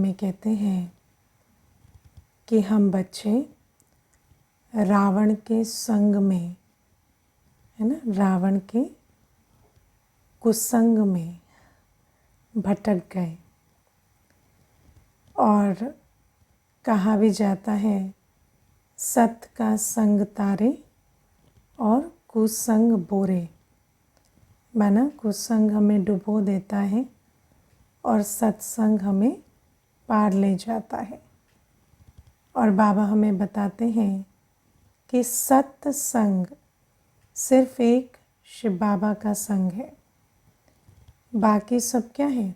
हमें कहते हैं कि हम बच्चे रावण के संग में, है ना, रावण के कुसंग में भटक गए। और कहा भी जाता है, सत का संग तारे और कुसंग बोरे। माना कुसंग हमें डुबो देता है और सत्संग हमें पार ले जाता है। और बाबा हमें बताते हैं कि सत्संग सिर्फ एक शिव बाबा का संग है, बाकी सब क्या है?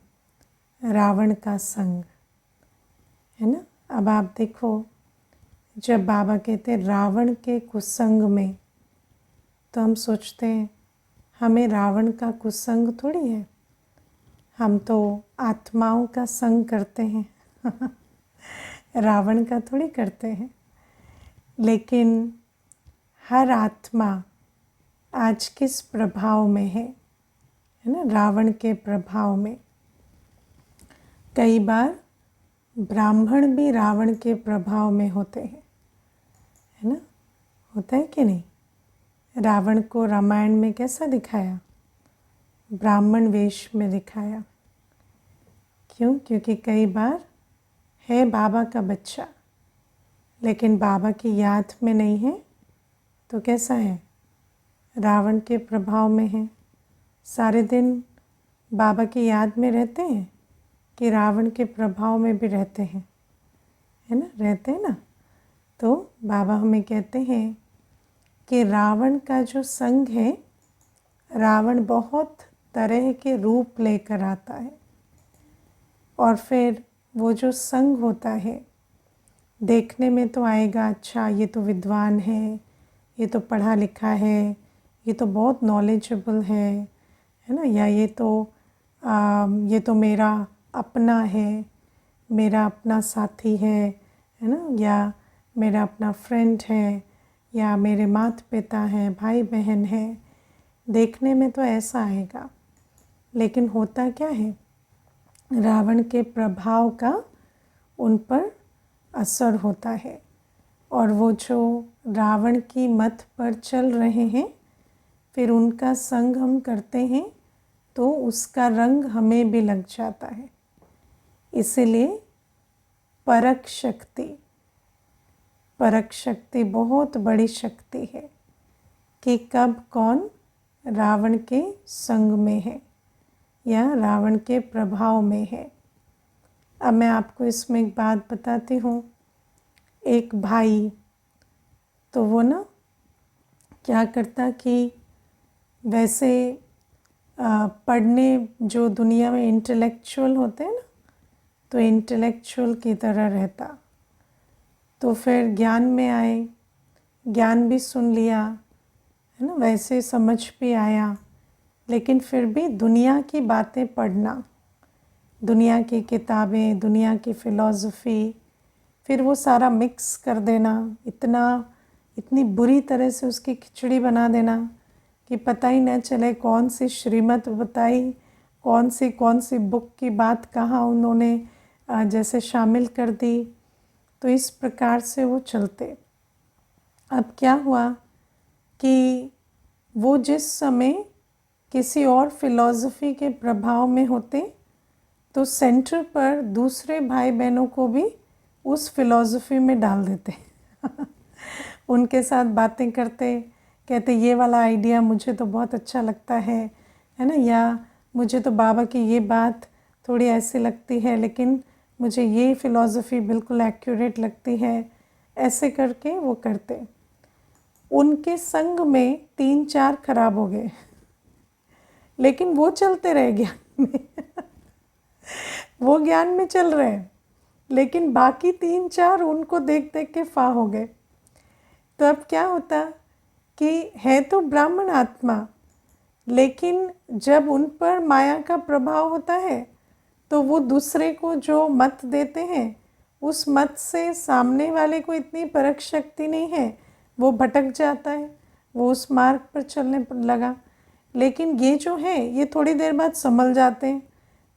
रावण का संग है ना। अब आप देखो, जब बाबा कहते रावण के कुसंग में, तो हम सोचते हैं हमें रावण का कुसंग थोड़ी है, हम तो आत्माओं का संग करते हैं रावण का थोड़ी करते हैं। लेकिन हर आत्मा आज किस प्रभाव में है ना? रावण के प्रभाव में। कई बार ब्राह्मण भी रावण के प्रभाव में होते हैं, है ना। होता है कि नहीं? रावण को रामायण में कैसा दिखाया? ब्राह्मण वेश में दिखाया। क्यों? क्योंकि कई बार है बाबा का बच्चा, लेकिन बाबा की याद में नहीं है, तो कैसा है? रावण के प्रभाव में है। सारे दिन बाबा की याद में रहते हैं कि रावण के प्रभाव में भी रहते हैं, है ना? रहते हैं ना। तो बाबा हमें कहते हैं कि रावण का जो संग है, रावण बहुत तरह के रूप लेकर आता है। और फिर वो जो संग होता है, देखने में तो आएगा अच्छा, ये तो विद्वान है, ये तो पढ़ा लिखा है, ये तो बहुत नॉलेजेबल है ना। या ये तो मेरा अपना है, मेरा अपना साथी है ना। या मेरा अपना फ्रेंड है, या मेरे माता पिता हैं, भाई बहन हैं। देखने में तो ऐसा आएगा, लेकिन होता क्या है? रावण के प्रभाव का उन पर असर होता है। और वो जो रावण की मत पर चल रहे हैं, फिर उनका संग हम करते हैं, तो उसका रंग हमें भी लग जाता है। इसीलिए परख शक्ति बहुत बड़ी शक्ति है कि कब कौन रावण के संग में है या रावण के प्रभाव में है। अब मैं आपको इसमें एक बात बताती हूँ। एक भाई, तो वो ना क्या करता कि वैसे पढ़ने, जो दुनिया में इंटेलेक्चुअल होते हैं ना, तो इंटेलेक्चुअल की तरह रहता। तो फिर ज्ञान में आए, ज्ञान भी सुन लिया, है ना, वैसे समझ भी आया, लेकिन फिर भी दुनिया की बातें पढ़ना, दुनिया की किताबें, दुनिया की फ़िलॉसफ़ी, फिर वो सारा मिक्स कर देना, इतनी बुरी तरह से उसकी खिचड़ी बना देना कि पता ही न चले कौन सी श्रीमत बताई, कौन सी बुक की बात कहाँ उन्होंने जैसे शामिल कर दी। तो इस प्रकार से वो चलते। अब क्या हुआ कि वो जिस समय किसी और फिलॉसफी के प्रभाव में होते, तो सेंटर पर दूसरे भाई बहनों को भी उस फिलॉसफी में डाल देते उनके साथ बातें करते, कहते ये वाला आइडिया मुझे तो बहुत अच्छा लगता है ना, या मुझे तो बाबा की ये बात थोड़ी ऐसी लगती है, लेकिन मुझे ये फ़िलॉसफ़ी बिल्कुल एक्यूरेट लगती है। ऐसे करके वो करते। उनके संग में 3-4 खराब हो गए, लेकिन वो चलते रहे ज्ञान में वो ज्ञान में चल रहे हैं, लेकिन बाकी 3-4 उनको देख देख के फा हो गए। तो अब क्या होता कि है तो ब्राह्मण आत्मा, लेकिन जब उन पर माया का प्रभाव होता है, तो वो दूसरे को जो मत देते हैं, उस मत से सामने वाले को इतनी परख शक्ति नहीं है, वो भटक जाता है, वो उस मार्ग पर चलने लगा। लेकिन ये जो है, ये थोड़ी देर बाद संभल जाते हैं,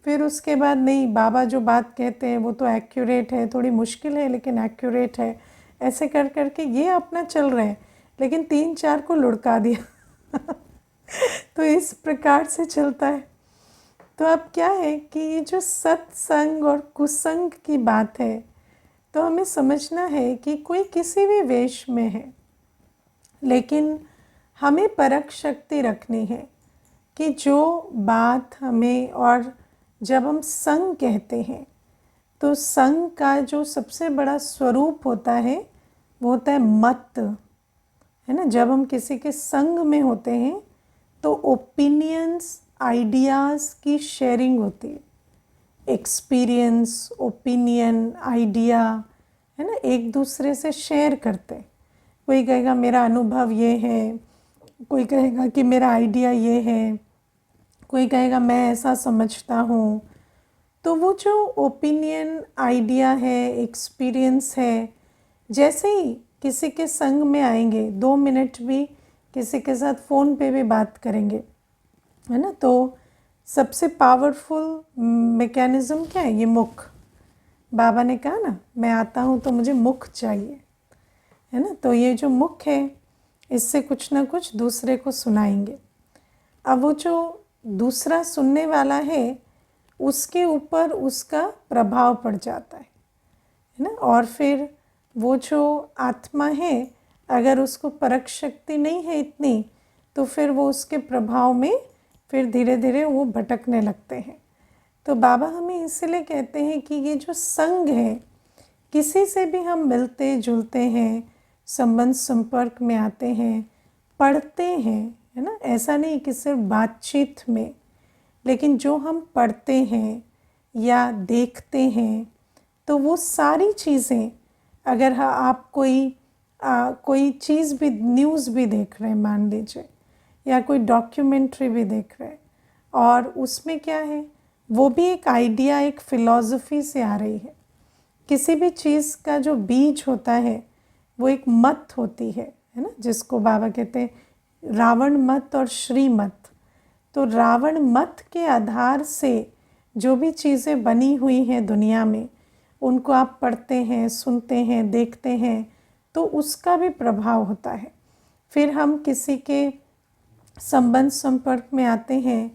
फिर उसके बाद नहीं, बाबा जो बात कहते हैं वो तो एक्यूरेट है, थोड़ी मुश्किल है लेकिन एक्यूरेट है, ऐसे कर कर के ये अपना चल रहे हैं, लेकिन 3-4 को लुढ़का दिया। तो इस प्रकार से चलता है। तो अब क्या है कि ये जो सत्संग और कुसंग की बात है, तो हमें समझना है कि कोई किसी भी वेश में है, लेकिन हमें परख शक्ति रखनी है कि जो बात हमें, और जब हम संग कहते हैं तो संग का जो सबसे बड़ा स्वरूप होता है वो होता है मत, है ना। जब हम किसी के संग में होते हैं तो ओपिनियंस, आइडियाज़ की शेयरिंग होती है। एक्सपीरियंस, ओपिनियन, आइडिया, है ना, एक दूसरे से शेयर करते हैं। कोई कहेगा मेरा अनुभव ये है, कोई कहेगा कि मेरा आइडिया ये है, कोई कहेगा मैं ऐसा समझता हूँ। तो वो जो ओपिनियन, आइडिया है, एक्सपीरियंस है, जैसे ही किसी के संग में आएंगे, 2 मिनट भी किसी के साथ फ़ोन पे भी बात करेंगे, है ना, तो सबसे पावरफुल मैकेनिज़्म क्या है? ये मुख। बाबा ने कहा ना, मैं आता हूँ तो मुझे मुख चाहिए, है ना। तो ये जो मुख है, इससे कुछ ना कुछ दूसरे को सुनाएंगे। अब वो जो दूसरा सुनने वाला है, उसके ऊपर उसका प्रभाव पड़ जाता है ना। और फिर वो जो आत्मा है, अगर उसको परख शक्ति नहीं है इतनी, तो फिर वो उसके प्रभाव में फिर धीरे धीरे वो भटकने लगते हैं। तो बाबा हमें इसलिए कहते हैं कि ये जो संग है, किसी से भी हम मिलते जुलते हैं, संबंध संपर्क में आते हैं, पढ़ते हैं, है ना, ऐसा नहीं कि सिर्फ बातचीत में, लेकिन जो हम पढ़ते हैं या देखते हैं, तो वो सारी चीज़ें, अगर आप कोई चीज़ भी, न्यूज़ भी देख रहे हैं मान लीजिए, या कोई डॉक्यूमेंट्री भी देख रहे हैं, और उसमें क्या है, वो भी एक आइडिया, एक फ़िलॉसफी से आ रही है। किसी भी चीज़ का जो बीज होता है वो एक मत होती है ना, जिसको बाबा कहते हैं रावण मत और श्री मत। तो रावण मत के आधार से जो भी चीज़ें बनी हुई हैं दुनिया में, उनको आप पढ़ते हैं, सुनते हैं, देखते हैं, तो उसका भी प्रभाव होता है। फिर हम किसी के संबंध संपर्क में आते हैं,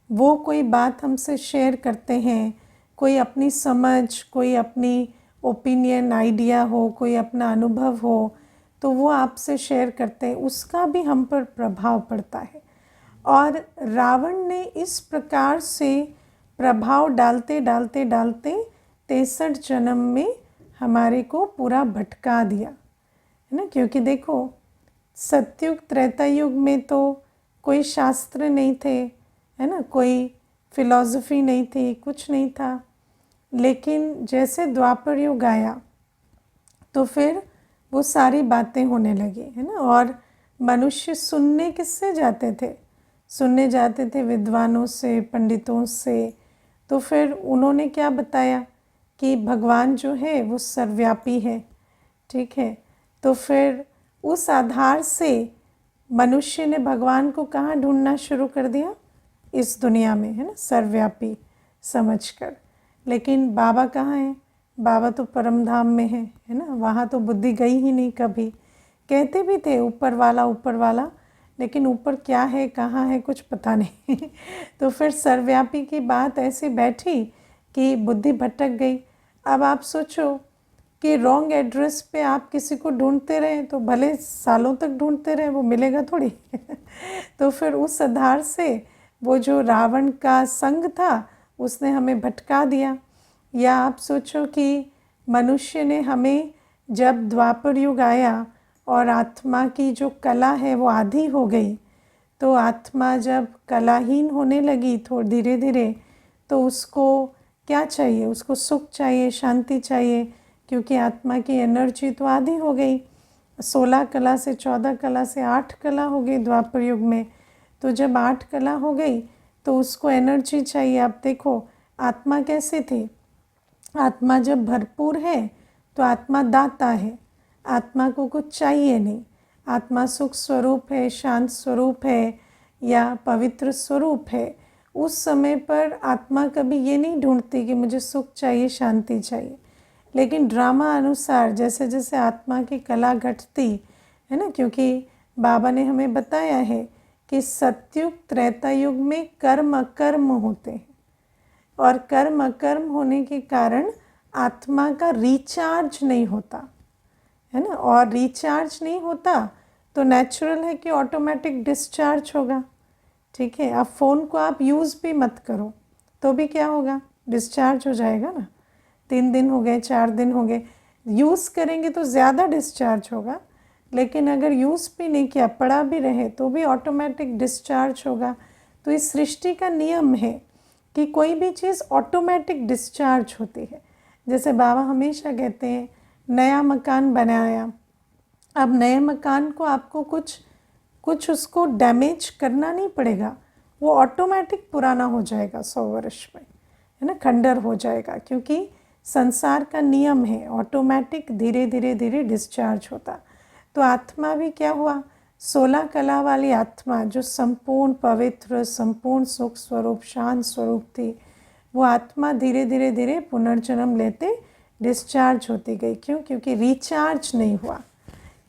वो कोई बात हमसे शेयर करते हैं, कोई अपनी समझ, कोई अपनी ओपिनियन, आइडिया हो, कोई अपना अनुभव हो, तो वो आपसे शेयर करते हैं, उसका भी हम पर प्रभाव पड़ता है। और रावण ने इस प्रकार से प्रभाव डालते डालते डालते 63 जन्म में हमारे को पूरा भटका दिया, है ना। क्योंकि देखो, सतयुग त्रेता युग में तो कोई शास्त्र नहीं थे, है ना, कोई फिलॉसफी नहीं थी, कुछ नहीं था। लेकिन जैसे द्वापर युग आया तो फिर वो सारी बातें होने लगी, है ना। और मनुष्य सुनने किससे जाते थे? सुनने जाते थे विद्वानों से, पंडितों से। तो फिर उन्होंने क्या बताया कि भगवान जो है वो सर्वव्यापी है, ठीक है। तो फिर उस आधार से मनुष्य ने भगवान को कहाँ ढूंढना शुरू कर दिया? इस दुनिया में, है ना, सर्वव्यापी समझकर। लेकिन बाबा कहाँ हैं? बाबा तो परम धाम में है ना, वहाँ तो बुद्धि गई ही नहीं कभी। कहते भी थे ऊपर वाला, लेकिन ऊपर क्या है, कहाँ है, कुछ पता नहीं। तो फिर सर्वव्यापी की बात ऐसे बैठी कि बुद्धि भटक गई। अब आप सोचो कि रॉन्ग एड्रेस पे आप किसी को ढूंढते रहें तो भले सालों तक ढूंढते रहें, वो मिलेगा थोड़ी। तो फिर उस आधार से वो जो रावण का संग था, उसने हमें भटका दिया। या आप सोचो कि मनुष्य ने हमें, जब द्वापर युग आया और आत्मा की जो कला है वो आधी हो गई, तो आत्मा जब कलाहीन होने लगी थोड़ी धीरे धीरे, तो उसको क्या चाहिए? उसको सुख चाहिए, शांति चाहिए, क्योंकि आत्मा की एनर्जी तो आधी हो गई। 16 कला से 14 कला से 8 कला हो गई द्वापर युग में। तो जब 8 कला हो गई तो उसको एनर्जी चाहिए। आप देखो आत्मा कैसे थी? आत्मा जब भरपूर है तो आत्मा दाता है, आत्मा को कुछ चाहिए नहीं। आत्मा सुख स्वरूप है, शांत स्वरूप है या पवित्र स्वरूप है, उस समय पर आत्मा कभी ये नहीं ढूंढती कि मुझे सुख चाहिए, शांति चाहिए, लेकिन ड्रामा अनुसार जैसे जैसे आत्मा की कला घटती है ना, क्योंकि बाबा ने हमें बताया है कि सतयुग त्रेता युग में कर्म अकर्म होते हैं, और कर्म अकर्म होने के कारण आत्मा का रिचार्ज नहीं होता है ना, और रिचार्ज नहीं होता तो नेचुरल है कि ऑटोमेटिक डिस्चार्ज होगा। ठीक है, अब फ़ोन को आप यूज़ भी मत करो तो भी क्या होगा, डिस्चार्ज हो जाएगा ना। 3 दिन हो गए, 4 दिन हो गए, यूज़ करेंगे तो ज़्यादा डिस्चार्ज होगा, लेकिन अगर यूज़ भी नहीं किया, पड़ा भी रहे तो भी ऑटोमेटिक डिस्चार्ज होगा। तो इस सृष्टि का नियम है कि कोई भी चीज़ ऑटोमेटिक डिस्चार्ज होती है। जैसे बाबा हमेशा कहते हैं नया मकान बनाया, अब नए मकान को आपको कुछ उसको डैमेज करना नहीं पड़ेगा, वो ऑटोमेटिक पुराना हो जाएगा 100 वर्ष में, है ना, खंडर हो जाएगा, क्योंकि संसार का नियम है, ऑटोमेटिक धीरे धीरे धीरे डिस्चार्ज होता। तो आत्मा भी क्या हुआ, 16 कला वाली आत्मा जो संपूर्ण पवित्र, संपूर्ण सुख स्वरूप, शांत स्वरूप थी, वो आत्मा धीरे धीरे धीरे पुनर्जन्म लेते डिस्चार्ज होती गई। क्यों? क्योंकि रिचार्ज नहीं हुआ,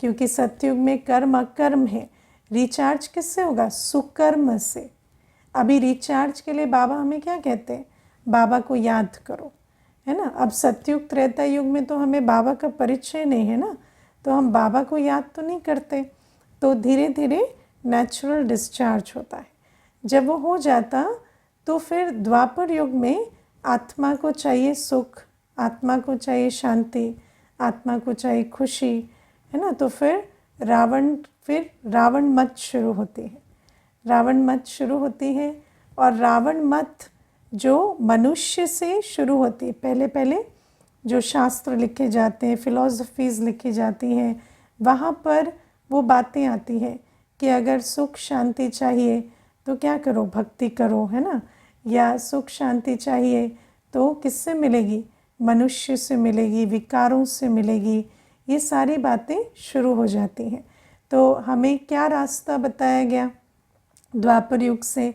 क्योंकि सतयुग में कर्म अकर्म है। रिचार्ज किससे होगा? सुकर्म से। अभी रिचार्ज के लिए बाबा हमें क्या कहते हैं? बाबा को याद करो, है ना। अब सतयुग त्रेता युग में तो हमें बाबा का परिचय नहीं है ना, तो हम बाबा को याद तो नहीं करते, तो धीरे धीरे नेचुरल डिस्चार्ज होता है। जब वो हो जाता तो फिर द्वापर युग में आत्मा को चाहिए सुख, आत्मा को चाहिए शांति, आत्मा को चाहिए खुशी, है ना। तो फिर रावण मत शुरू होती है, रावण मत शुरू होती है। और रावण मत जो मनुष्य से शुरू होती है, पहले पहले जो शास्त्र लिखे जाते हैं, फिलॉसफीज़ लिखी जाती हैं, वहाँ पर वो बातें आती हैं कि अगर सुख शांति चाहिए तो क्या करो, भक्ति करो, है ना। या सुख शांति चाहिए तो किससे मिलेगी? मनुष्य से मिलेगी, विकारों से मिलेगी, ये सारी बातें शुरू हो जाती हैं। तो हमें क्या रास्ता बताया गया द्वापर युग से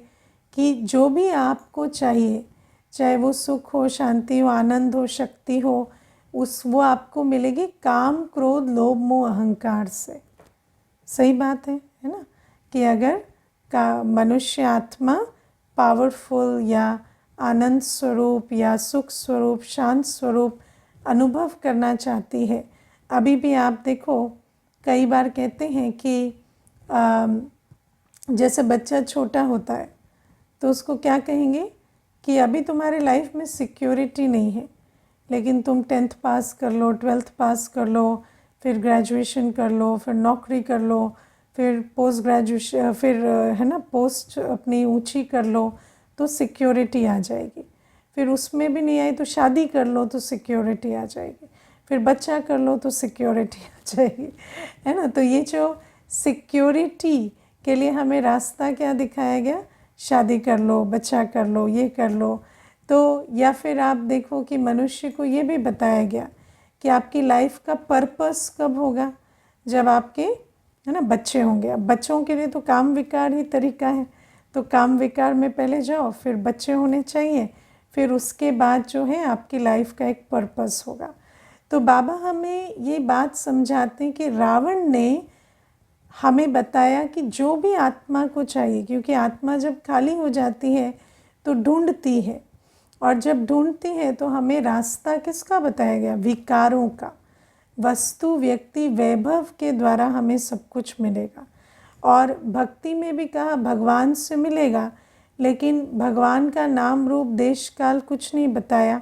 कि जो भी आपको चाहिए, चाहे वो सुख हो, शांति हो, आनंद हो, शक्ति हो, वो आपको मिलेगी काम क्रोध लोभ मोह अहंकार से। सही बात है ना, कि अगर का मनुष्य आत्मा पावरफुल या आनंद स्वरूप या सुख स्वरूप, शांत स्वरूप अनुभव करना चाहती है। अभी भी आप देखो, कई बार कहते हैं कि जैसे बच्चा छोटा होता है तो उसको क्या कहेंगे कि अभी तुम्हारे लाइफ में सिक्योरिटी नहीं है, लेकिन तुम 10th पास कर लो, 12th पास कर लो, फिर ग्रेजुएशन कर लो, फिर नौकरी कर लो, फिर पोस्ट ग्रेजुएशन, फिर है ना पोस्ट अपनी ऊंची कर लो तो सिक्योरिटी आ जाएगी। फिर उसमें भी नहीं आई तो शादी कर लो तो सिक्योरिटी आ जाएगी, फिर बच्चा कर लो तो सिक्योरिटी आ जाएगी, है ना। तो ये जो सिक्योरिटी के लिए हमें रास्ता क्या दिखाया गया? शादी कर लो, बच्चा कर लो, ये कर लो। तो या फिर आप देखो कि मनुष्य को ये भी बताया गया कि आपकी लाइफ का पर्पस कब होगा? जब आपके, है ना, बच्चे होंगे। अब बच्चों के लिए तो काम विकार ही तरीका है, तो काम विकार में पहले जाओ, फिर बच्चे होने चाहिए, फिर उसके बाद जो है आपकी लाइफ का एक पर्पस होगा। तो बाबा हमें ये बात समझाते हैं कि रावण ने हमें बताया कि जो भी आत्मा को चाहिए, क्योंकि आत्मा जब खाली हो जाती है तो ढूंढती है, और जब ढूंढती है तो हमें रास्ता किसका बताया गया? विकारों का। वस्तु व्यक्ति वैभव के द्वारा हमें सब कुछ मिलेगा, और भक्ति में भी कहा भगवान से मिलेगा, लेकिन भगवान का नाम रूप देश काल कुछ नहीं बताया।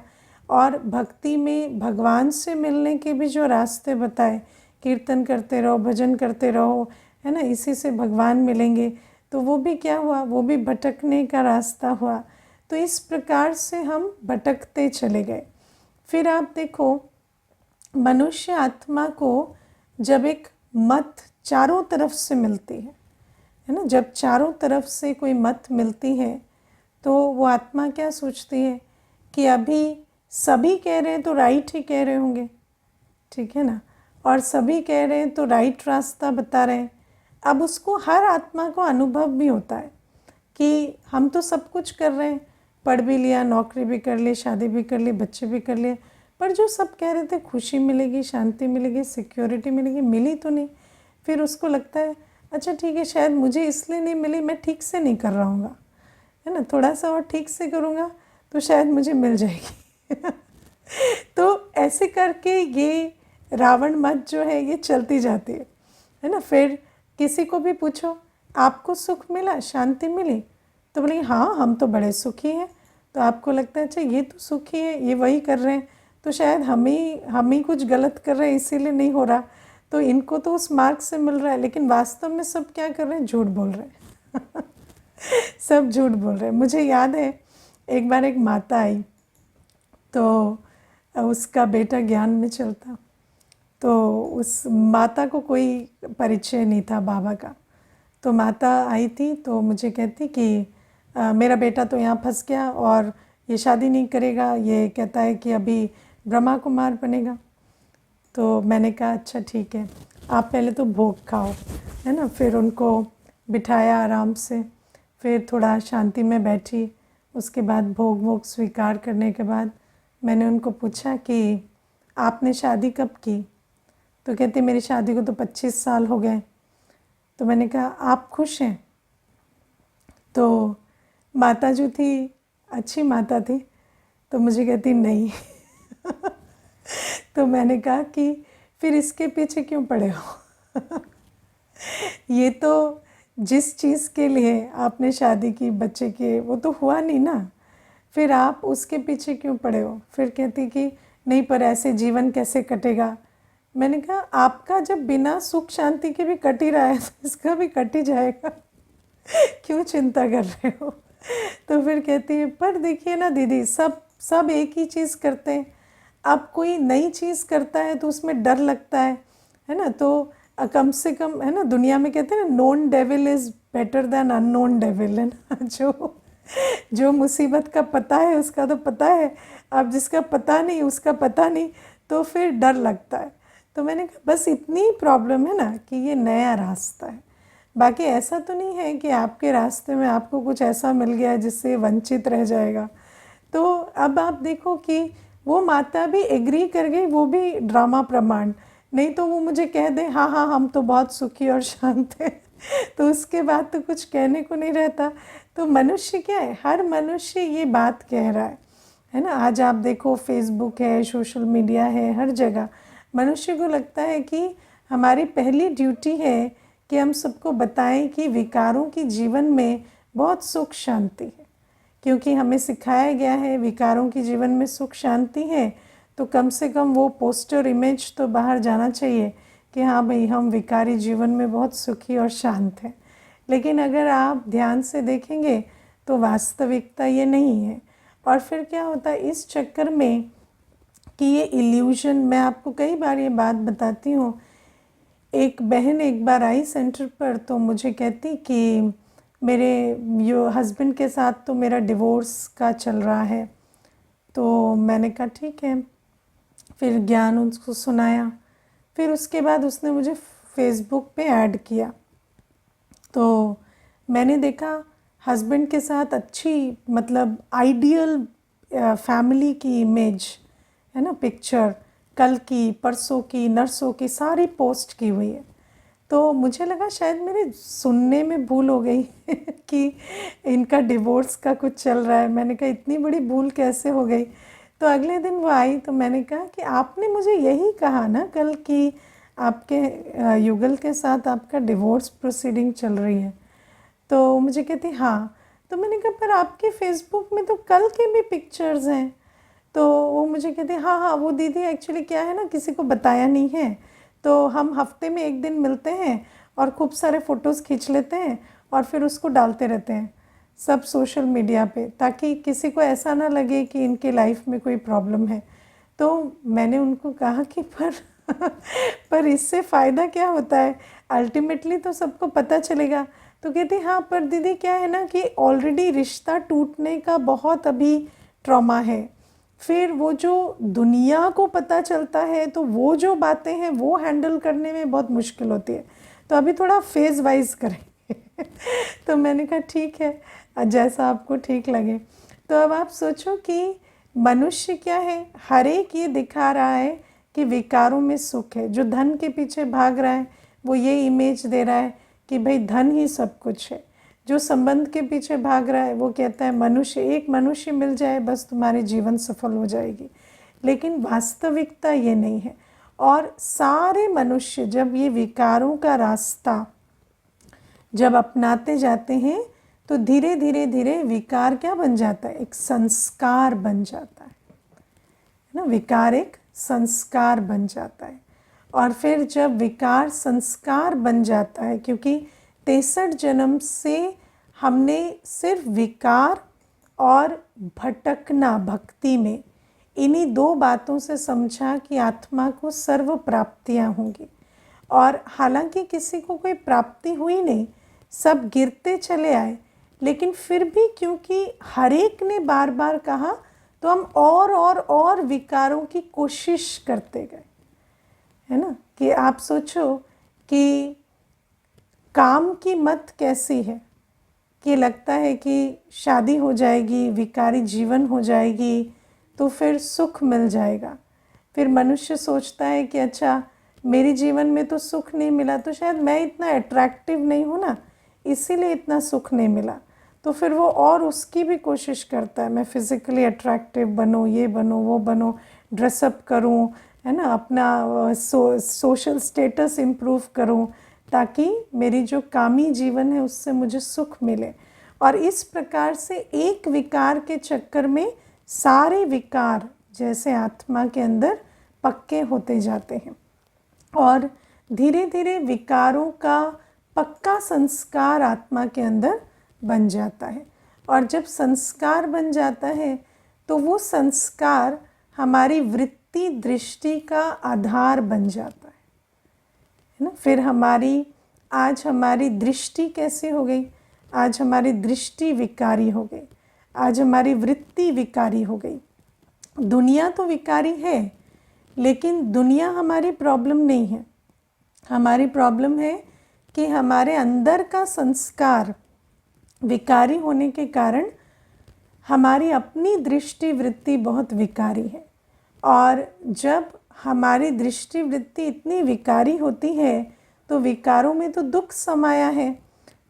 और भक्ति में भगवान से मिलने के भी जो रास्ते बताए, कीर्तन करते रहो, भजन करते रहो, है ना, इसी से भगवान मिलेंगे, तो वो भी क्या हुआ? वो भी भटकने का रास्ता हुआ। तो इस प्रकार से हम भटकते चले गए। फिर आप देखो, मनुष्य आत्मा को जब एक मत चारों तरफ से मिलती है ना, जब चारों तरफ से कोई मत मिलती है तो वो आत्मा क्या सोचती है कि अभी सभी कह रहे हैं तो राइट ही कह रहे होंगे, ठीक है ना, और सभी कह रहे हैं तो राइट रास्ता बता रहे हैं। अब उसको, हर आत्मा को अनुभव भी होता है कि हम तो सब कुछ कर रहे हैं, पढ़ भी लिया, नौकरी भी कर ली, शादी भी कर ली, बच्चे भी कर लिए, पर जो सब कह रहे थे खुशी मिलेगी, शांति मिलेगी, सिक्योरिटी मिलेगी, मिली तो नहीं। फिर उसको लगता है अच्छा ठीक है, शायद मुझे इसलिए नहीं मिली, मैं ठीक से नहीं कर रहा हूँगा, है ना, थोड़ा सा और ठीक से करूँगा तो शायद मुझे मिल जाएगी। तो ऐसे करके ये रावण मत जो है ये चलती जाती है ना। फिर किसी को भी पूछो आपको सुख मिला, शांति मिली, तो बोलेंगे हाँ हम तो बड़े सुखी हैं। तो आपको लगता है अच्छा ये तो सुखी है, ये वही कर रहे हैं, तो शायद हम ही कुछ गलत कर रहे हैं इसीलिए नहीं हो रहा, तो इनको तो उस मार्ग से मिल रहा है। लेकिन वास्तव में सब क्या कर रहे हैं, झूठ बोल रहे हैं। सब झूठ बोल रहे हैं। मुझे याद है एक बार एक माता आई, तो उसका बेटा ज्ञान में चलता, तो उस माता को कोई परिचय नहीं था बाबा का। तो माता आई थी तो मुझे कहती कि मेरा बेटा तो यहाँ फंस गया और ये शादी नहीं करेगा, ये कहता है कि अभी ब्रह्मा कुमार बनेगा। तो मैंने कहा अच्छा ठीक है, आप पहले तो भोग खाओ, है ना। फिर उनको बिठाया आराम से, फिर थोड़ा शांति में बैठी, उसके बाद भोग वोग स्वीकार करने के बाद मैंने उनको पूछा कि आपने शादी कब की। तो कहती मेरी शादी को तो 25 साल हो गए। तो मैंने कहा आप खुश हैं। तो माता जो थी अच्छी माता थी, तो मुझे कहती नहीं। तो मैंने कहा कि फिर इसके पीछे क्यों पड़े हो। ये तो जिस चीज़ के लिए आपने शादी की बच्चे के, वो तो हुआ नहीं ना, फिर आप उसके पीछे क्यों पड़े हो। फिर कहती कि नहीं पर ऐसे जीवन कैसे कटेगा। मैंने कहा आपका जब बिना सुख शांति के भी कट ही रहा है तो इसका भी कट ही जाएगा। क्यों चिंता कर रहे हो। तो फिर कहती है पर देखिए ना दीदी, सब एक ही चीज़ करते हैं, अब कोई नई चीज़ करता है तो उसमें डर लगता है ना। तो कम से कम, है ना, दुनिया में कहते हैं ना known devil is better than unknown devil, है ना। जो मुसीबत का पता है उसका तो पता है, अब जिसका पता नहीं उसका पता नहीं, तो फिर डर लगता है। तो मैंने कहा बस इतनी प्रॉब्लम है ना कि ये नया रास्ता है, बाकी ऐसा तो नहीं है कि आपके रास्ते में आपको कुछ ऐसा मिल गया है जिससे वंचित रह जाएगा। तो अब आप देखो कि वो माता भी एग्री कर गई, वो भी ड्रामा प्रमाण, नहीं तो वो मुझे कह दे हाँ हाँ हम तो बहुत सुखी और शांत हैं। तो उसके बाद तो कुछ कहने को नहीं रहता। तो मनुष्य क्या है, हर मनुष्य ये बात कह रहा है ना। आज आप देखो फेसबुक है, सोशल मीडिया है, हर जगह मनुष्य को लगता है कि हमारी पहली ड्यूटी है कि हम सबको बताएं कि विकारों की जीवन में बहुत सुख शांति है, क्योंकि हमें सिखाया गया है विकारों की जीवन में सुख शांति है। तो कम से कम वो पोस्टर इमेज तो बाहर जाना चाहिए कि हाँ भाई हम विकारी जीवन में बहुत सुखी और शांत हैं। लेकिन अगर आप ध्यान से देखेंगे तो वास्तविकता ये नहीं है। और फिर क्या होता है इस चक्कर में कि ये इल्यूजन, मैं आपको कई बार ये बात बताती हूँ। एक बहन एक बार आई सेंटर पर, तो मुझे कहती कि मेरे यो हस्बैंड के साथ तो मेरा डिवोर्स का चल रहा है। तो मैंने कहा ठीक है, फिर ज्ञान उसको सुनाया। फिर उसके बाद उसने मुझे फेसबुक पे ऐड किया, तो मैंने देखा हस्बैंड के साथ अच्छी, मतलब आइडियल फैमिली की इमेज, है ना, पिक्चर कल की, परसों की, नरसों की सारी पोस्ट की हुई है। तो मुझे लगा शायद मेरे सुनने में भूल हो गई कि इनका डिवोर्स का कुछ चल रहा है। मैंने कहा इतनी बड़ी भूल कैसे हो गई। तो अगले दिन वो आई तो मैंने कहा कि आपने मुझे यही कहा ना कल कि आपके युगल के साथ आपका डिवोर्स प्रोसीडिंग चल रही है। तो मुझे कहती हाँ। तो मैंने कहा पर आपके फेसबुक में तो कल के भी पिक्चर्स हैं। तो वो मुझे कहते हाँ हाँ वो दीदी एक्चुअली क्या है ना, किसी को बताया नहीं है, तो हम हफ्ते में एक दिन मिलते हैं और खूब सारे फ़ोटोज़ खींच लेते हैं और फिर उसको डालते रहते हैं सब सोशल मीडिया पे, ताकि किसी को ऐसा ना लगे कि इनके लाइफ में कोई प्रॉब्लम है। तो मैंने उनको कहा कि पर इससे फ़ायदा क्या होता है, अल्टीमेटली तो सबको पता चलेगा। तो कहती हाँ पर दीदी क्या है ना कि ऑलरेडी रिश्ता टूटने का बहुत अभी ट्रॉमा है, फिर वो जो दुनिया को पता चलता है तो वो जो बातें हैं वो हैंडल करने में बहुत मुश्किल होती है। तो अभी थोड़ा फेज़ वाइज करेंगे। तो मैंने कहा ठीक है, जैसा आपको ठीक लगे। तो अब आप सोचो कि मनुष्य क्या है, हर एक ये दिखा रहा है कि विकारों में सुख है। जो धन के पीछे भाग रहा है वो ये इमेज दे रहा है कि भाई धन ही सब कुछ है। जो संबंध के पीछे भाग रहा है वो कहता है मनुष्य, एक मनुष्य मिल जाए बस तुम्हारी जीवन सफल हो जाएगी। लेकिन वास्तविकता ये नहीं है। और सारे मनुष्य जब ये विकारों का रास्ता जब अपनाते जाते हैं तो धीरे धीरे धीरे विकार क्या बन जाता है, एक संस्कार बन जाता है ना। विकार एक संस्कार बन जाता है। और फिर जब विकार संस्कार बन जाता है, क्योंकि 63 जन्म से हमने सिर्फ विकार और भटकना भक्ति में, इन्हीं दो बातों से समझा कि आत्मा को सर्व प्राप्तियां होंगी। और हालांकि किसी को कोई प्राप्ति हुई नहीं, सब गिरते चले आए, लेकिन फिर भी क्योंकि हर एक ने बार बार कहा तो हम और विकारों की कोशिश करते गए, है ना। कि आप सोचो कि काम की मत कैसी है कि लगता है कि शादी हो जाएगी, विकारी जीवन हो जाएगी तो फिर सुख मिल जाएगा। फिर मनुष्य सोचता है कि अच्छा मेरे जीवन में तो सुख नहीं मिला, तो शायद मैं इतना अट्रैक्टिव नहीं हूँ ना, इसीलिए इतना सुख नहीं मिला। तो फिर वो और उसकी भी कोशिश करता है, मैं फिज़िकली अट्रैक्टिव बनूँ, ये बनूँ, वो बनूँ, ड्रेसअप करूँ, है ना, अपना सोशल स्टेटस इम्प्रूव करूँ ताकि मेरी जो कामी जीवन है उससे मुझे सुख मिले। और इस प्रकार से एक विकार के चक्कर में सारे विकार जैसे आत्मा के अंदर पक्के होते जाते हैं। और धीरे धीरे विकारों का पक्का संस्कार आत्मा के अंदर बन जाता है। और जब संस्कार बन जाता है तो वो संस्कार हमारी वृत्ति दृष्टि का आधार बन जाता है ना। फिर आज हमारी दृष्टि कैसी हो गई, आज हमारी दृष्टि विकारी हो गई, आज हमारी वृत्ति विकारी हो गई। दुनिया तो विकारी है, लेकिन दुनिया हमारी प्रॉब्लम नहीं है। हमारी प्रॉब्लम है कि हमारे अंदर का संस्कार विकारी होने के कारण हमारी अपनी दृष्टि वृत्ति बहुत विकारी है। और जब हमारी दृष्टि वृत्ति इतनी विकारी होती है तो विकारों में तो दुख समाया है,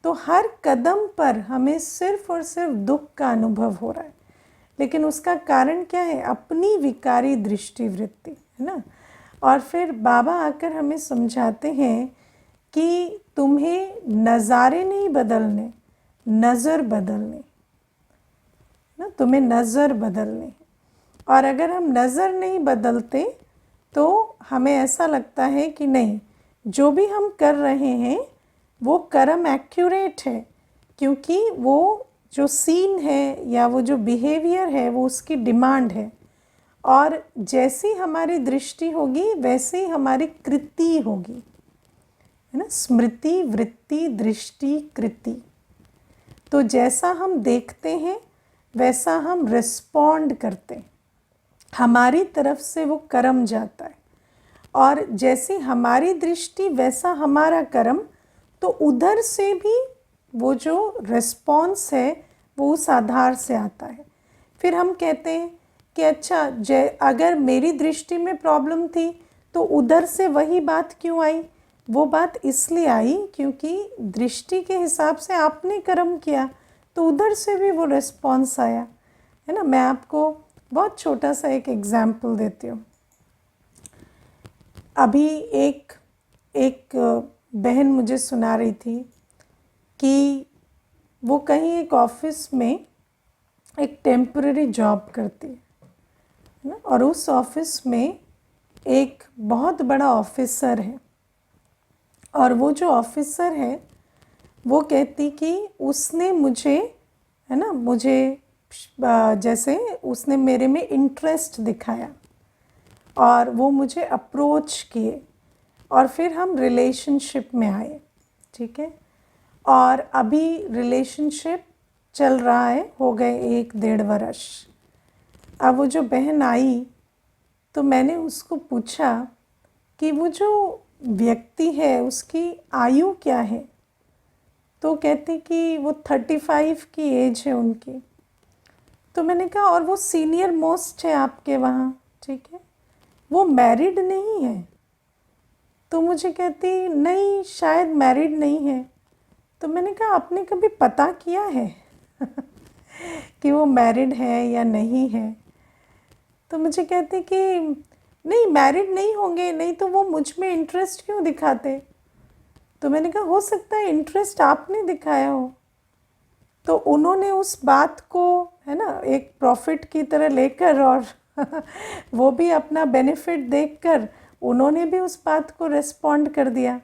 तो हर कदम पर हमें सिर्फ और सिर्फ दुख का अनुभव हो रहा है। लेकिन उसका कारण क्या है, अपनी विकारी दृष्टि वृत्ति, है ना। और फिर बाबा आकर हमें समझाते हैं कि तुम्हें नज़ारे नहीं बदलने, नज़र बदलने ना, तुम्हें नज़र बदलने। और अगर हम नज़र नहीं बदलते तो हमें ऐसा लगता है कि नहीं, जो भी हम कर रहे हैं वो कर्म एक्यूरेट है, क्योंकि वो जो सीन है या वो जो बिहेवियर है वो उसकी डिमांड है। और जैसी हमारी दृष्टि होगी वैसे ही हमारी कृति होगी, है ना। स्मृति, वृत्ति, दृष्टि, कृति। तो जैसा हम देखते हैं वैसा हम रिस्पॉन्ड करते हैं, हमारी तरफ से वो कर्म जाता है। और जैसी हमारी दृष्टि वैसा हमारा कर्म, तो उधर से भी वो जो रिस्पॉन्स है वो उस आधार से आता है। फिर हम कहते हैं कि अच्छा अगर मेरी दृष्टि में प्रॉब्लम थी तो उधर से वही बात क्यों आई। वो बात इसलिए आई क्योंकि दृष्टि के हिसाब से आपने कर्म किया, तो उधर से भी वो रिस्पॉन्स आया, है ना। मैं आपको बहुत छोटा सा एक एग्जाम्पल देती हूँ। अभी एक बहन मुझे सुना रही थी कि वो कहीं एक ऑफिस में एक टेम्पररी जॉब करती है ना, और उस ऑफिस में एक बहुत बड़ा ऑफिसर है। और वो जो ऑफिसर है वो कहती कि उसने मुझे, है ना, मुझे जैसे उसने मेरे में इंटरेस्ट दिखाया और वो मुझे अप्रोच किए और फिर हम रिलेशनशिप में आए, ठीक है। और अभी रिलेशनशिप चल रहा है, हो गए 1-1.5 वर्ष। अब वो जो बहन आई तो मैंने उसको पूछा कि वो जो व्यक्ति है उसकी आयु क्या है। तो कहती कि वो 35 की एज है उनकी। तो मैंने कहा और वो सीनियर मोस्ट है आपके वहाँ, ठीक है, वो मैरिड नहीं है? तो मुझे कहती नहीं शायद मैरिड नहीं है। तो मैंने कहा आपने कभी पता किया है कि वो मैरिड है या नहीं है? तो मुझे कहते कि नहीं मैरिड नहीं होंगे, नहीं तो वो मुझ में इंटरेस्ट क्यों दिखाते? तो मैंने कहा हो सकता है इंटरेस्ट आपने दिखाया हो। तो उन्होंने उस बात को है ना एक प्रॉफिट की तरह लेकर और वो भी अपना बेनिफिट देखकर उन्होंने भी उस बात को रिस्पॉन्ड कर दिया।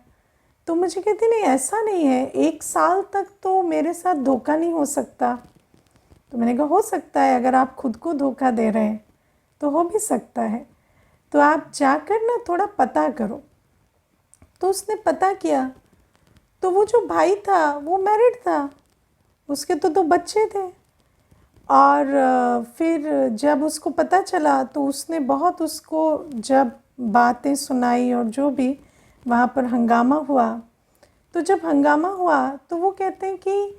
तो मुझे कहती नहीं ऐसा नहीं है, 1 साल तक तो मेरे साथ धोखा नहीं हो सकता। तो मैंने कहा हो सकता है, अगर आप खुद को धोखा दे रहे हैं तो हो भी सकता है, तो आप जाकर ना थोड़ा पता करो। तो उसने पता किया, तो वो जो भाई था वो मैरिड था, उसके तो 2 बच्चे थे। और फिर जब उसको पता चला तो उसने बहुत उसको जब बातें सुनाई और जो भी वहाँ पर हंगामा हुआ, तो जब हंगामा हुआ तो वो कहते हैं कि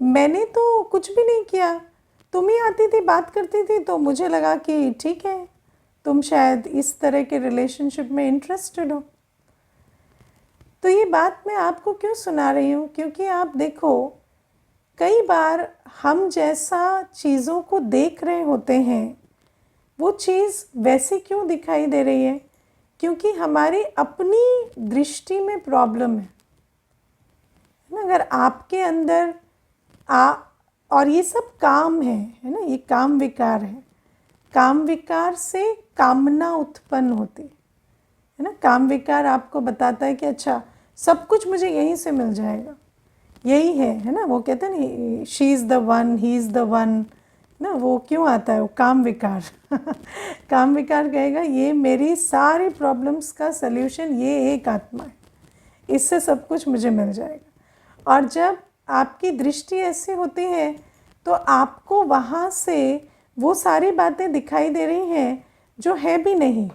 मैंने तो कुछ भी नहीं किया, तुम ही आती थी बात करती थी, तो मुझे लगा कि ठीक है तुम शायद इस तरह के रिलेशनशिप में इंटरेस्टेड हो। तो ये बात मैं आपको क्यों सुना रही हूँ, क्योंकि आप देखो कई बार हम जैसा चीज़ों को देख रहे होते हैं वो चीज़ वैसे क्यों दिखाई दे रही है, क्योंकि हमारी अपनी दृष्टि में प्रॉब्लम है ना। अगर आपके अंदर और ये सब काम है ना, ये काम विकार है। काम विकार से कामना उत्पन्न होती है ना। काम विकार आपको बताता है कि अच्छा सब कुछ मुझे यहीं से मिल जाएगा, यही है ना। वो कहते हैं ना she is the one, he is the one ना। वो क्यों आता है वो काम विकार काम विकार कहेगा ये मेरी सारी प्रॉब्लम्स का सल्यूशन ये एक आत्मा है, इससे सब कुछ मुझे मिल जाएगा। और जब आपकी दृष्टि ऐसी होती है तो आपको वहाँ से वो सारी बातें दिखाई दे रही हैं जो है भी नहीं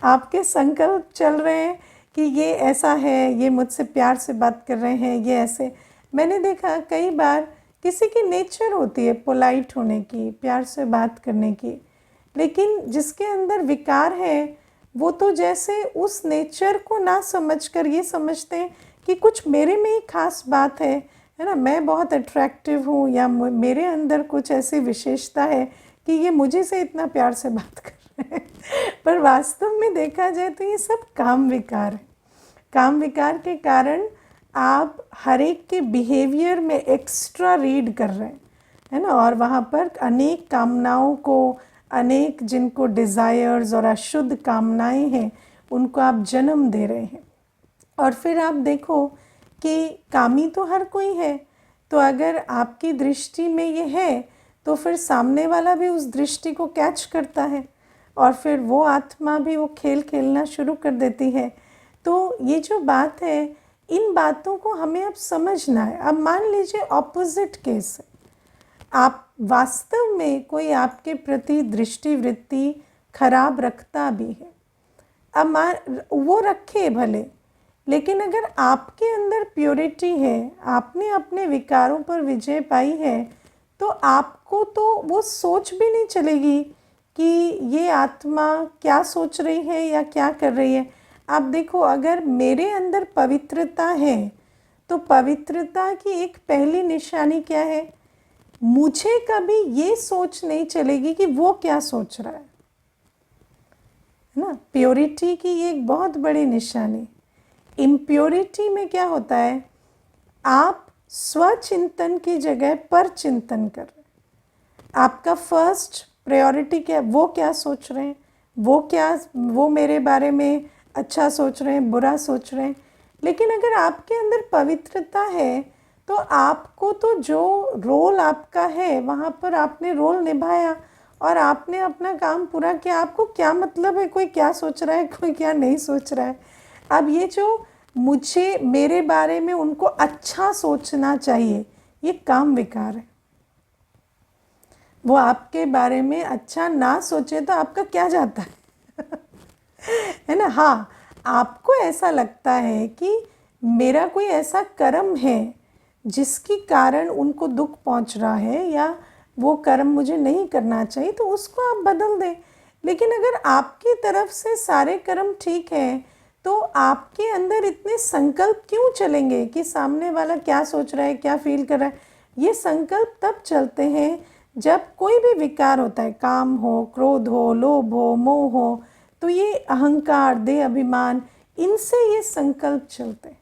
आपके संकल्प चल रहे हैं कि ये ऐसा है, ये मुझसे प्यार से बात कर रहे हैं, ये ऐसे। मैंने देखा कई बार किसी की नेचर होती है पोलाइट होने की, प्यार से बात करने की, लेकिन जिसके अंदर विकार है वो तो जैसे उस नेचर को ना समझकर ये समझते हैं कि कुछ मेरे में ही खास बात है ना, मैं बहुत अट्रैक्टिव हूँ या मेरे अंदर कुछ ऐसी विशेषता है कि ये मुझे से इतना प्यार से बात कर रहे हैं पर वास्तव में देखा जाए तो ये सब काम विकार है। काम विकार के कारण आप हर एक के बिहेवियर में एक्स्ट्रा रीड कर रहे हैं है ना, और वहाँ पर अनेक कामनाओं को, अनेक जिनको डिज़ायर्स और अशुद्ध कामनाएं हैं उनको आप जन्म दे रहे हैं। और फिर आप देखो कि कामी तो हर कोई है, तो अगर आपकी दृष्टि में ये है तो फिर सामने वाला भी उस दृष्टि को कैच करता है और फिर वो आत्मा भी वो खेल खेलना शुरू कर देती है। तो ये जो बात है इन बातों को हमें अब समझना है। अब मान लीजिए ऑपोजिट केस है, आप वास्तव में कोई आपके प्रति दृष्टिवृत्ति खराब रखता भी है, अब वो रखे भले, लेकिन अगर आपके अंदर प्योरिटी है, आपने अपने विकारों पर विजय पाई है, तो आपको तो वो सोच भी नहीं चलेगी कि ये आत्मा क्या सोच रही है या क्या कर रही है। आप देखो अगर मेरे अंदर पवित्रता है तो पवित्रता की एक पहली निशानी क्या है, मुझे कभी ये सोच नहीं चलेगी कि वो क्या सोच रहा है ना। प्योरिटी की ये एक बहुत बड़ी निशानी। इम्प्योरिटी में क्या होता है, आप स्वचिंतन की जगह पर चिंतन कर रहे हैं। आपका फर्स्ट प्रायोरिटी क्या, वो क्या सोच रहे हैं, वो मेरे बारे में अच्छा सोच रहे हैं, बुरा सोच रहे हैं। लेकिन अगर आपके अंदर पवित्रता है तो आपको तो जो रोल आपका है वहाँ पर आपने रोल निभाया और आपने अपना काम पूरा किया। आपको क्या मतलब है कोई क्या सोच रहा है, कोई क्या नहीं सोच रहा है। अब ये जो मुझे मेरे बारे में उनको अच्छा सोचना चाहिए, ये काम विकार है। वो आपके बारे में अच्छा ना सोचे तो आपका क्या जाता है है ना। हाँ, आपको ऐसा लगता है कि मेरा कोई ऐसा कर्म है जिसके कारण उनको दुख पहुंच रहा है या वो कर्म मुझे नहीं करना चाहिए, तो उसको आप बदल दें। लेकिन अगर आपकी तरफ से सारे कर्म ठीक हैं तो आपके अंदर इतने संकल्प क्यों चलेंगे कि सामने वाला क्या सोच रहा है, क्या फील कर रहा है। ये संकल्प तब चलते हैं जब कोई भी विकार होता है, काम हो, क्रोध हो, लोभ हो, मोह हो, तो ये अहंकार, देह अभिमान, इनसे ये संकल्प चलते हैं।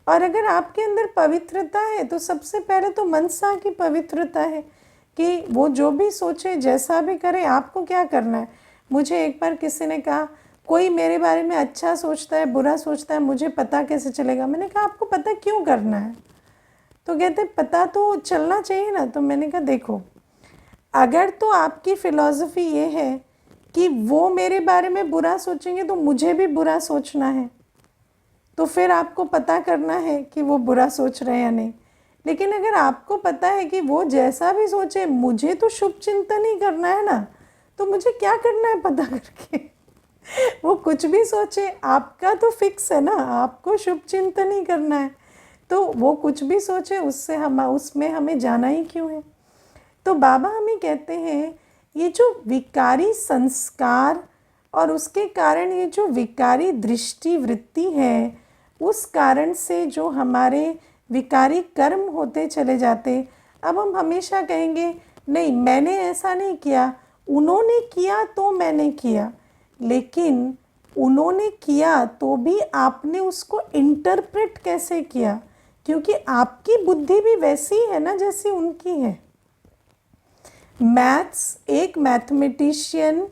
और अगर आपके अंदर पवित्रता है तो सबसे पहले तो मनसा की पवित्रता है कि वो जो भी सोचे, जैसा भी करे, आपको क्या करना है। मुझे एक बार किसी ने कहा, कोई मेरे बारे में अच्छा सोचता है, बुरा सोचता है, मुझे पता कैसे चलेगा। मैंने कहा आपको पता क्यों करना है। तो कहते पता तो चलना चाहिए ना। तो मैंने कहा देखो, अगर तो आपकी फ़िलॉसफी ये है कि वो मेरे बारे में बुरा सोचेंगे तो मुझे भी बुरा सोचना है, तो फिर आपको पता करना है कि वो बुरा सोच रहे हैं या नहीं। लेकिन अगर आपको पता है कि वो जैसा भी सोचे मुझे तो शुभ चिंतन ही करना है ना, तो मुझे क्या करना है पता करके। वो कुछ भी सोचे, आपका तो फिक्स है ना, आपको शुभ चिंतन ही करना है। तो वो कुछ भी सोचे, उसमें हमें जाना ही क्यों है। तो बाबा हमें कहते हैं ये जो विकारी संस्कार और उसके कारण ये जो विकारी दृष्टि वृत्ति है, उस कारण से जो हमारे विकारी कर्म होते चले जाते। अब हम हमेशा कहेंगे नहीं मैंने ऐसा नहीं किया, उन्होंने किया तो मैंने किया। लेकिन उन्होंने किया तो भी आपने उसको इंटरप्रेट कैसे किया, क्योंकि आपकी बुद्धि भी वैसी है ना जैसी उनकी है। मैथ्स, एक मैथमेटिशियन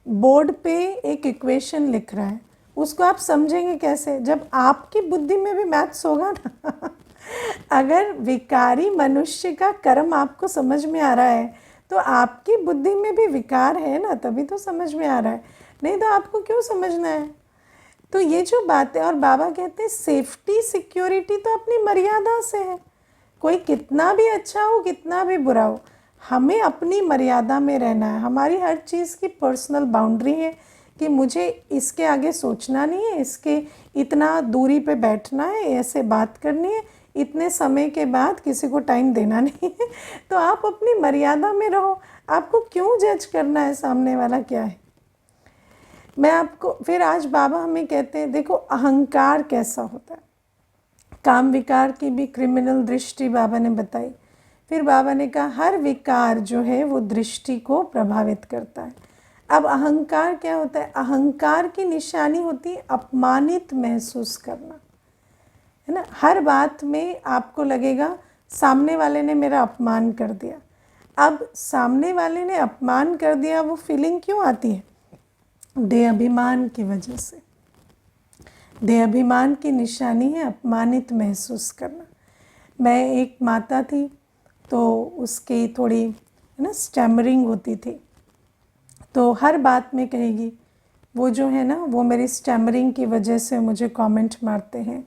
बोर्ड पे एक इक्वेशन लिख रहा है, उसको आप समझेंगे कैसे जब आपकी बुद्धि में भी मैथ्स होगा ना। अगर विकारी मनुष्य का कर्म आपको समझ में आ रहा है तो आपकी बुद्धि में भी विकार है ना, तभी तो समझ में आ रहा है, नहीं तो आपको क्यों समझना है। तो ये जो बात है, और बाबा कहते हैं सेफ्टी सिक्योरिटी तो अपनी मर्यादा से है। कोई कितना भी अच्छा हो, कितना भी बुरा हो, हमें अपनी मर्यादा में रहना है। हमारी हर चीज़ की पर्सनल बाउंड्री है कि मुझे इसके आगे सोचना नहीं है, इसके इतना दूरी पे बैठना है, ऐसे बात करनी है, इतने समय के बाद किसी को टाइम देना नहीं है। तो आप अपनी मर्यादा में रहो, आपको क्यों जज करना है सामने वाला क्या है। मैं आपको फिर आज बाबा हमें कहते हैं देखो अहंकार कैसा होता है। काम विकार की भी क्रिमिनल दृष्टि बाबा ने बताई। फिर बाबा ने कहा हर विकार जो है वो दृष्टि को प्रभावित करता है। अब अहंकार क्या होता है। अहंकार की निशानी होती है अपमानित महसूस करना, है ना। हर बात में आपको लगेगा सामने वाले ने मेरा अपमान कर दिया। अब सामने वाले ने अपमान कर दिया, वो फीलिंग क्यों आती है, देह अभिमान की वजह से। देह अभिमान की निशानी है अपमानित महसूस करना। मैं एक माता थी तो उसकी थोड़ी है ना स्टैमरिंग होती थी, तो हर बात में कहेगी वो जो है ना वो मेरी स्टैमरिंग की वजह से मुझे कमेंट मारते हैं,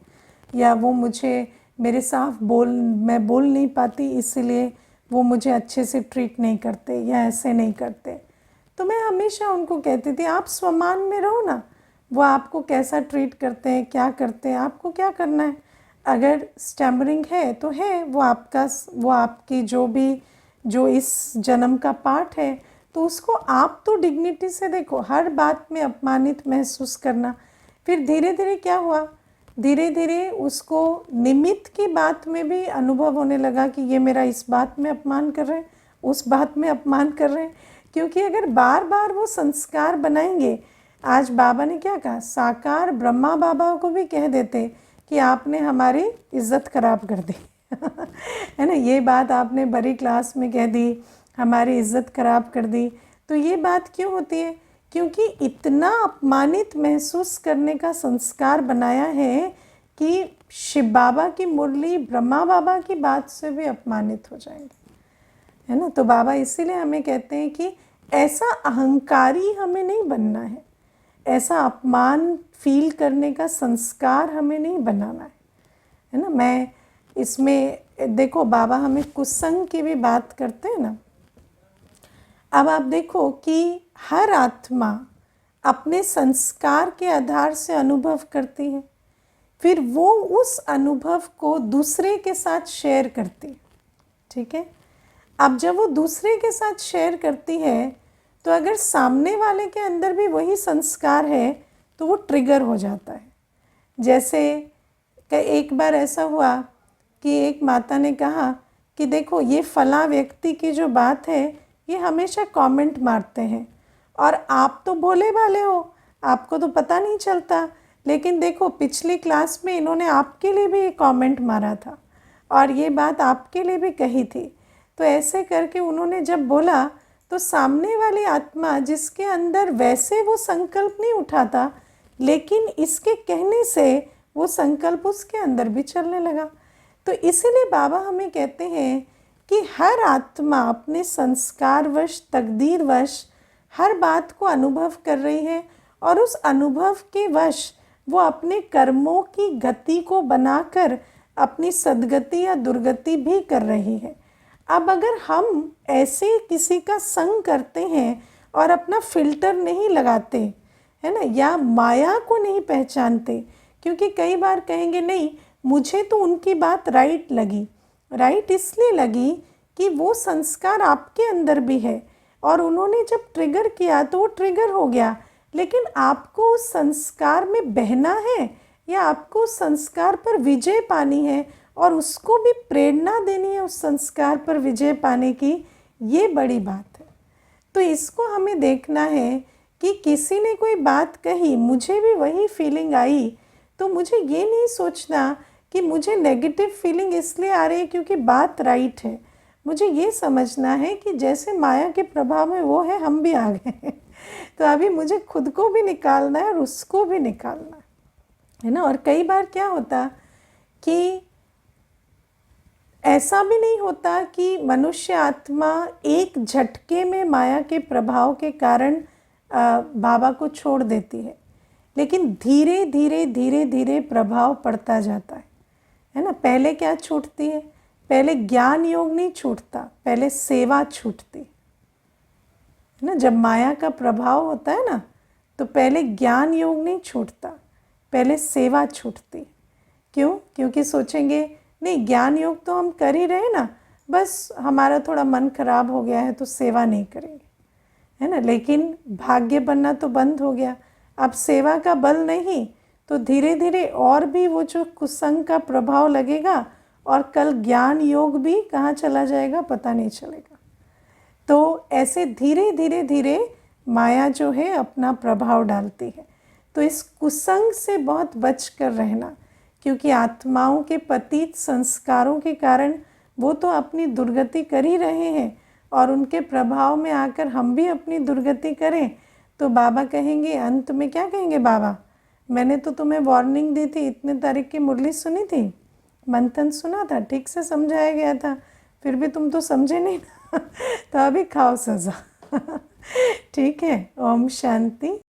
या वो मुझे मेरे साफ मैं बोल नहीं पाती इसलिए वो मुझे अच्छे से ट्रीट नहीं करते या ऐसे नहीं करते। तो मैं हमेशा उनको कहती थी आप स्वमान में रहो ना, वो आपको कैसा ट्रीट करते हैं, क्या करते हैं, आपको क्या करना है। अगर स्टैमरिंग है तो है, वो आपकी जो इस जन्म का पार्ट है, तो उसको आप तो डिग्निटी से देखो। हर बात में अपमानित महसूस करना। फिर धीरे धीरे क्या हुआ, धीरे धीरे उसको निमित्त की बात में भी अनुभव होने लगा कि ये मेरा इस बात में अपमान कर रहे हैं, उस बात में अपमान कर रहे हैं। क्योंकि अगर बार बार वो संस्कार बनाएंगे, आज बाबा ने क्या कहा, साकार ब्रह्मा बाबा को भी कह देते कि आपने हमारी इज्जत खराब कर दी। है ना, ये बात आपने बड़ी क्लास में कह दी, हमारी इज्जत खराब कर दी। तो ये बात क्यों होती है, क्योंकि इतना अपमानित महसूस करने का संस्कार बनाया है कि शिव बाबा की मुरली ब्रह्मा बाबा की बात से भी अपमानित हो जाएंगे, है ना। तो बाबा इसीलिए हमें कहते हैं कि ऐसा अहंकारी हमें नहीं बनना है, ऐसा अपमान फील करने का संस्कार हमें नहीं बनाना है ना। मैं इसमें देखो बाबा हमें कुसंग की भी बात करते हैं ना। अब आप देखो कि हर आत्मा अपने संस्कार के आधार से अनुभव करती है फिर वो उस अनुभव को दूसरे के साथ शेयर करती, ठीक है। अब जब वो दूसरे के साथ शेयर करती है तो अगर सामने वाले के अंदर भी वही संस्कार है तो वो ट्रिगर हो जाता है। जैसे एक बार ऐसा हुआ कि एक माता ने कहा कि देखो ये फला व्यक्ति की जो बात है ये हमेशा कमेंट मारते हैं और आप तो भोले भाले हो, आपको तो पता नहीं चलता, लेकिन देखो पिछली क्लास में इन्होंने आपके लिए भी एक कमेंट मारा था और ये बात आपके लिए भी कही थी। तो ऐसे करके उन्होंने जब बोला तो सामने वाली आत्मा जिसके अंदर वैसे वो संकल्प नहीं उठाता, लेकिन इसके कहने से वो संकल्प उसके अंदर भी चलने लगा। तो इसीलिए बाबा हमें कहते हैं कि हर आत्मा अपने संस्कारवश, तकदीरवश हर बात को अनुभव कर रही है और उस अनुभव के वश वो अपने कर्मों की गति को बनाकर अपनी सद्गति या दुर्गति भी कर रही है। अब अगर हम ऐसे किसी का संग करते हैं और अपना फिल्टर नहीं लगाते, है ना, या माया को नहीं पहचानते, क्योंकि कई बार कहेंगे नहीं मुझे तो उनकी बात राइट लगी, राइट इसलिए लगी कि वो संस्कार आपके अंदर भी है और उन्होंने जब ट्रिगर किया तो वो ट्रिगर हो गया, लेकिन आपको उस संस्कार में बहना है या आपको उस संस्कार पर विजय पानी है और उसको भी प्रेरणा देनी है उस संस्कार पर विजय पाने की, ये बड़ी बात है। तो इसको हमें देखना है कि किसी ने कोई बात कही, मुझे भी वही फीलिंग आई, तो मुझे ये नहीं सोचना कि मुझे नेगेटिव फीलिंग इसलिए आ रही है क्योंकि बात राइट है। मुझे ये समझना है कि जैसे माया के प्रभाव में वो है, हम भी आ गए हैं। तो अभी मुझे खुद को भी निकालना है और उसको भी निकालना है ना। और कई बार क्या होता कि ऐसा भी नहीं होता कि मनुष्य आत्मा एक झटके में माया के प्रभाव के कारण बाबा को छोड़ देती है, धीरे धीरे धीरे धीरे प्रभाव पड़ता जाता है ना। पहले क्या छूटती है? पहले ज्ञान योग नहीं छूटता, पहले सेवा छूटती है ना। जब माया का प्रभाव होता है ना तो पहले ज्ञान योग नहीं छूटता, पहले सेवा छूटती। क्यों? क्योंकि सोचेंगे नहीं ज्ञान योग तो हम कर ही रहे ना, बस हमारा थोड़ा मन खराब हो गया है तो सेवा नहीं करेंगे, है ना। लेकिन भाग्य बनना तो बंद हो गया, अब सेवा का बल नहीं, तो धीरे धीरे और भी वो जो कुसंग का प्रभाव लगेगा और कल ज्ञान योग भी कहाँ चला जाएगा पता नहीं चलेगा। तो ऐसे धीरे धीरे धीरे माया जो है अपना प्रभाव डालती है। तो इस कुसंग से बहुत बच कर रहना, क्योंकि आत्माओं के पतित संस्कारों के कारण वो तो अपनी दुर्गति कर ही रहे हैं और उनके प्रभाव में आकर हम भी अपनी दुर्गति करें तो बाबा कहेंगे, अंत में क्या कहेंगे बाबा, मैंने तो तुम्हें वार्निंग दी थी, इतने तारीख की मुरली सुनी थी, मंथन सुना था, ठीक से समझाया गया था, फिर भी तुम तो समझे नहीं ना। तो अभी खाओ सज़ा। ठीक है। ओम शांति।